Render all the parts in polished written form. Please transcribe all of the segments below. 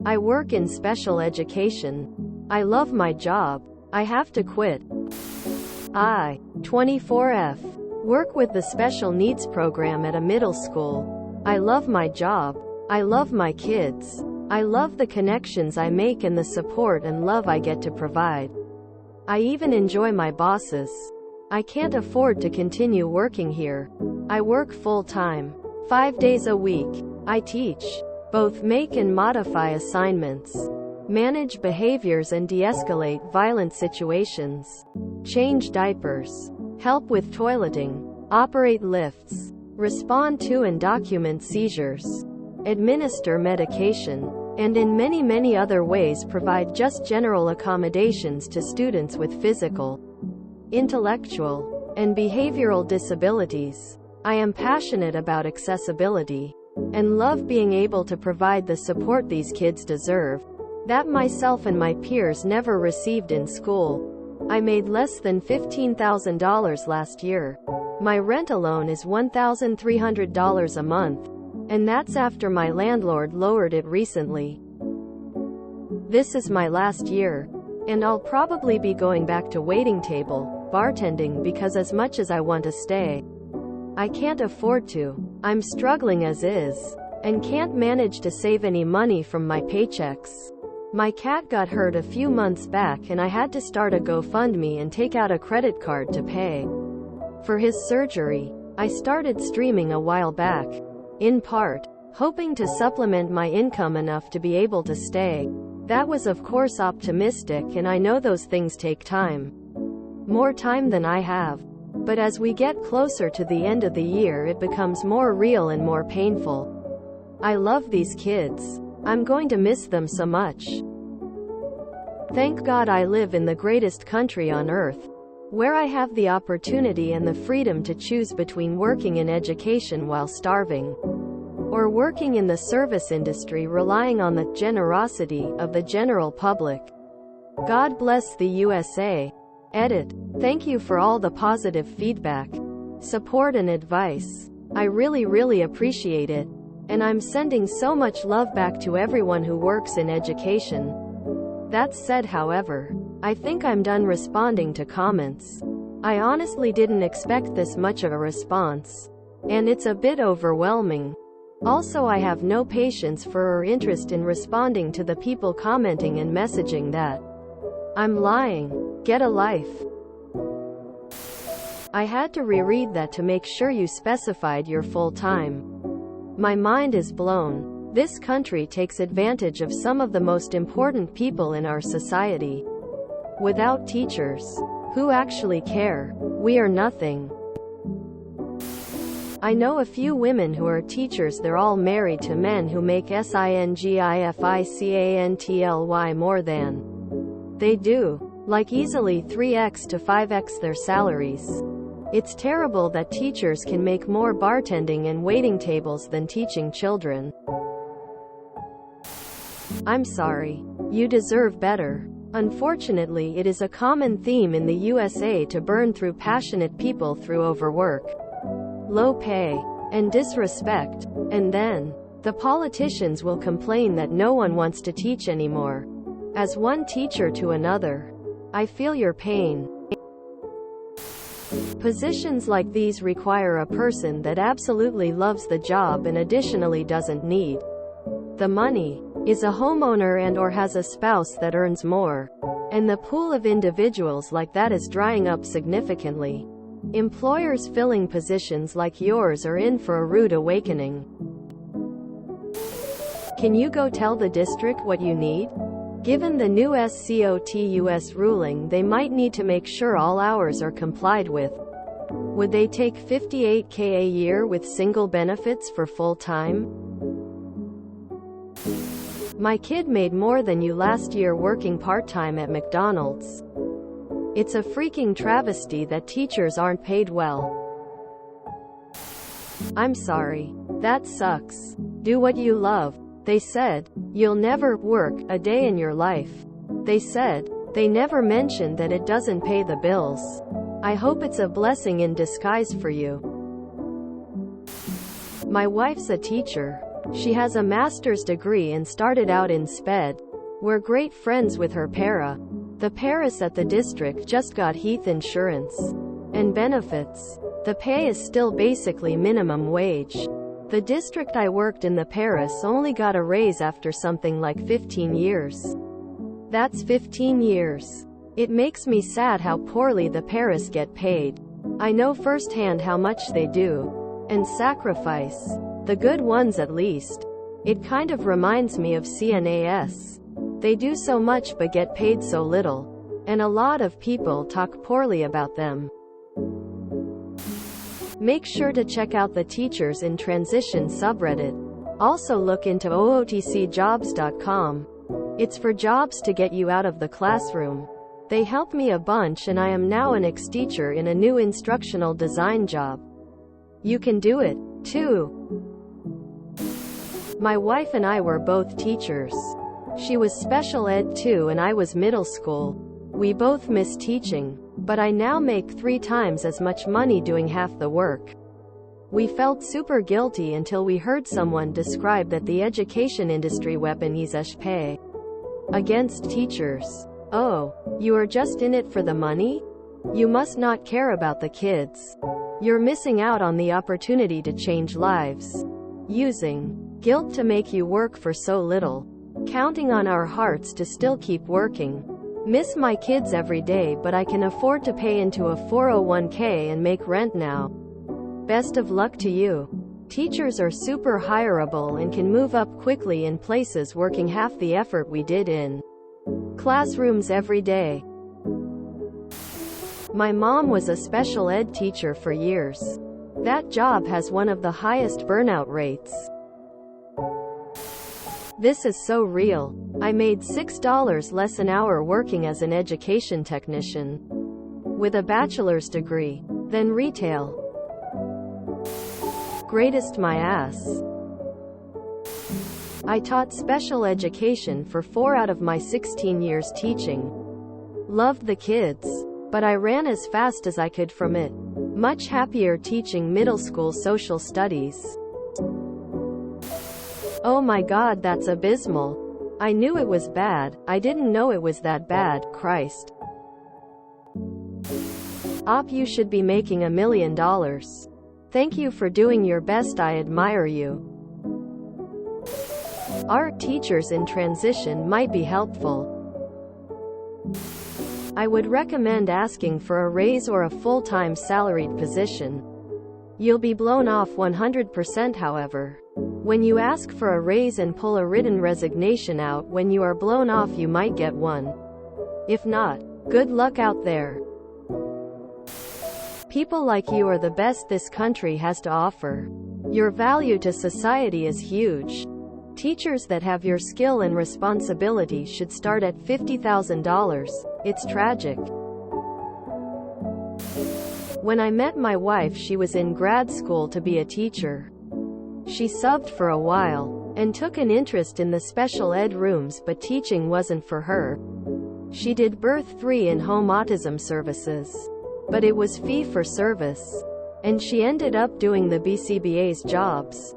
I work in special education. I love my job. I have to quit. I, 24F, work with the special needs program at a middle school. I love my job. I love my kids. I love the connections I make and the support and love I get to provide. I even enjoy my bosses. I can't afford to continue working here. I work full-time, 5 days a week. I teach, both make and modify assignments, manage behaviors and de-escalate violent situations, change diapers, help with toileting, operate lifts, respond to and document seizures, administer medication, and in many other ways provide just general accommodations to students with physical, intellectual, and behavioral disabilities. I am passionate about accessibility and love being able to provide the support these kids deserve, that myself and my peers never received in school. I made less than $15,000 last year. My rent alone is $1,300 a month, and that's after my landlord lowered it recently. This is my last year, and I'll probably be going back to waiting table, bartending because as much as I want to stay, I can't afford to. I'm struggling as is, and can't manage to save any money from my paychecks. My cat got hurt a few months back and I had to start a GoFundMe and take out a credit card to pay for his surgery. I started streaming a while back, in part, hoping to supplement my income enough to be able to stay. That was of course optimistic, and I know those things take time. More time than I have. But as we get closer to the end of the year it becomes more real and more painful. I love these kids. I'm going to miss them so much. Thank God I live in the greatest country on earth, where I have the opportunity and the freedom to choose between working in education while starving, or working in the service industry relying on the generosity of the general public. God bless the USA. Edit. Thank you for all the positive feedback, support and advice. I really appreciate it. And I'm sending so much love back to everyone who works in education. That said, however, I think I'm done responding to comments. I honestly didn't expect this much of a response, and it's a bit overwhelming. Also, I have no patience for or interest in responding to the people commenting and messaging that I'm lying. Get a life. I had to reread that to make sure you specified your full time. My mind is blown. This country takes advantage of some of the most important people in our society. Without teachers who actually care, we are nothing. I know a few women who are teachers. They're all married to men who make SINGIFICANTLY more than they do, like easily 3x to 5x their salaries. It's terrible that teachers can make more bartending and waiting tables than teaching children. I'm sorry. You deserve better. Unfortunately, it is a common theme in the USA to burn through passionate people through overwork, low pay, and disrespect. And then, the politicians will complain that no one wants to teach anymore. As one teacher to another, I feel your pain. Positions like these require a person that absolutely loves the job and additionally doesn't need the money, is a homeowner and or has a spouse that earns more. And the pool of individuals like that is drying up significantly. Employers filling positions like yours are in for a rude awakening. Can you go tell the district what you need? Given the new SCOTUS ruling, they might need to make sure all hours are complied with. Would they take $58K a year with single benefits for full-time? My kid made more than you last year working part-time at McDonald's. It's a freaking travesty that teachers aren't paid well. I'm sorry. That sucks. Do what you love. They said, you'll never work a day in your life. They said, they never mentioned that it doesn't pay the bills. I hope it's a blessing in disguise for you. My wife's a teacher. She has a master's degree and started out in SPED. We're great friends with her para. The paras at the district just got health insurance and benefits. The pay is still basically minimum wage. The district I worked in, the paras, only got a raise after something like 15 years. That's 15 years. It makes me sad how poorly the paras get paid. I know firsthand how much they do and sacrifice. The good ones, at least. It kind of reminds me of CNAS. They do so much but get paid so little, and a lot of people talk poorly about them. Make sure to check out the Teachers in Transition subreddit. Also look into ootcjobs.com. It's for jobs to get you out of the classroom. They help me a bunch, and I am now an ex-teacher in a new instructional design job. You can do it, too. My wife and I were both teachers. She was special ed too, and I was middle school. We both miss teaching, but I now make 3 times as much money doing half the work. We felt super guilty until we heard someone describe that the education industry weaponizes pay against teachers. Oh, you are just in it for the money? You must not care about the kids. You're missing out on the opportunity to change lives. Using guilt to make you work for so little. Counting on our hearts to still keep working. Miss my kids every day, but I can afford to pay into a 401k and make rent now. Best of luck to you. Teachers are super hireable and can move up quickly in places working half the effort we did in classrooms every day. My mom was a special ed teacher for years. That job has one of the highest burnout rates. This is so real. I made $6 less an hour working as an education technician with a bachelor's degree than retail. Greatest my ass. I taught special education for 4 out of my 16 years teaching. Loved the kids, but I ran as fast as I could from it. Much happier teaching middle school social studies. Oh my God, that's abysmal. I knew it was bad, I didn't know it was that bad, Christ. You should be making $1 million. Thank you for doing your best, I admire you. Our teachers in transition might be helpful. I would recommend asking for a raise or a full-time salaried position. You'll be blown off 100%, however. When you ask for a raise and pull a written resignation out when you are blown off, you might get one. If not, good luck out there. People like you are the best this country has to offer. Your value to society is huge. Teachers that have your skill and responsibility should start at $50,000. It's tragic. When I met my wife, she was in grad school to be a teacher. She subbed for a while and took an interest in the special ed rooms, but teaching wasn't for her. She did birth 3 and home autism services, but it was fee for service, and she ended up doing the BCBA's jobs.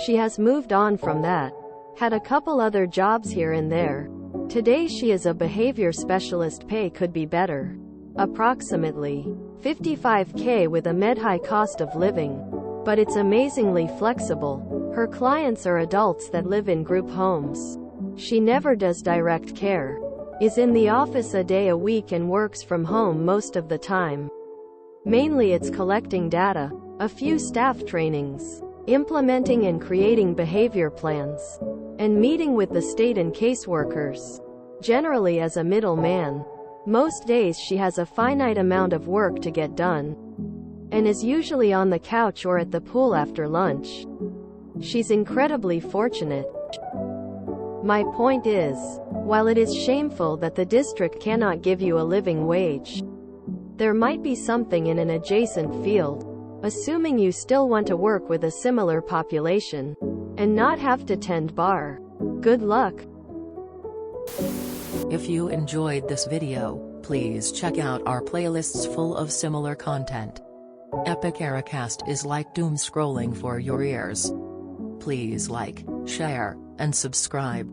She has moved on from that. Had a couple other jobs here and there. Today she is a behavior specialist. Pay could be better. Approximately $55K with a med-high cost of living. But it's amazingly flexible. Her clients are adults that live in group homes. She never does direct care. Is in the office a day a week and works from home most of the time. Mainly it's collecting data, a few staff trainings, implementing and creating behavior plans, and meeting with the state and caseworkers. Generally as a middleman. Most days she has a finite amount of work to get done, and is usually on the couch or at the pool after lunch. She's incredibly fortunate. My point is, while it is shameful that the district cannot give you a living wage, there might be something in an adjacent field, assuming you still want to work with a similar population, and not have to tend bar. Good luck. If you enjoyed this video, please check out our playlists full of similar content. Epic Ericast is like doom scrolling for your ears. Please like, share, and subscribe.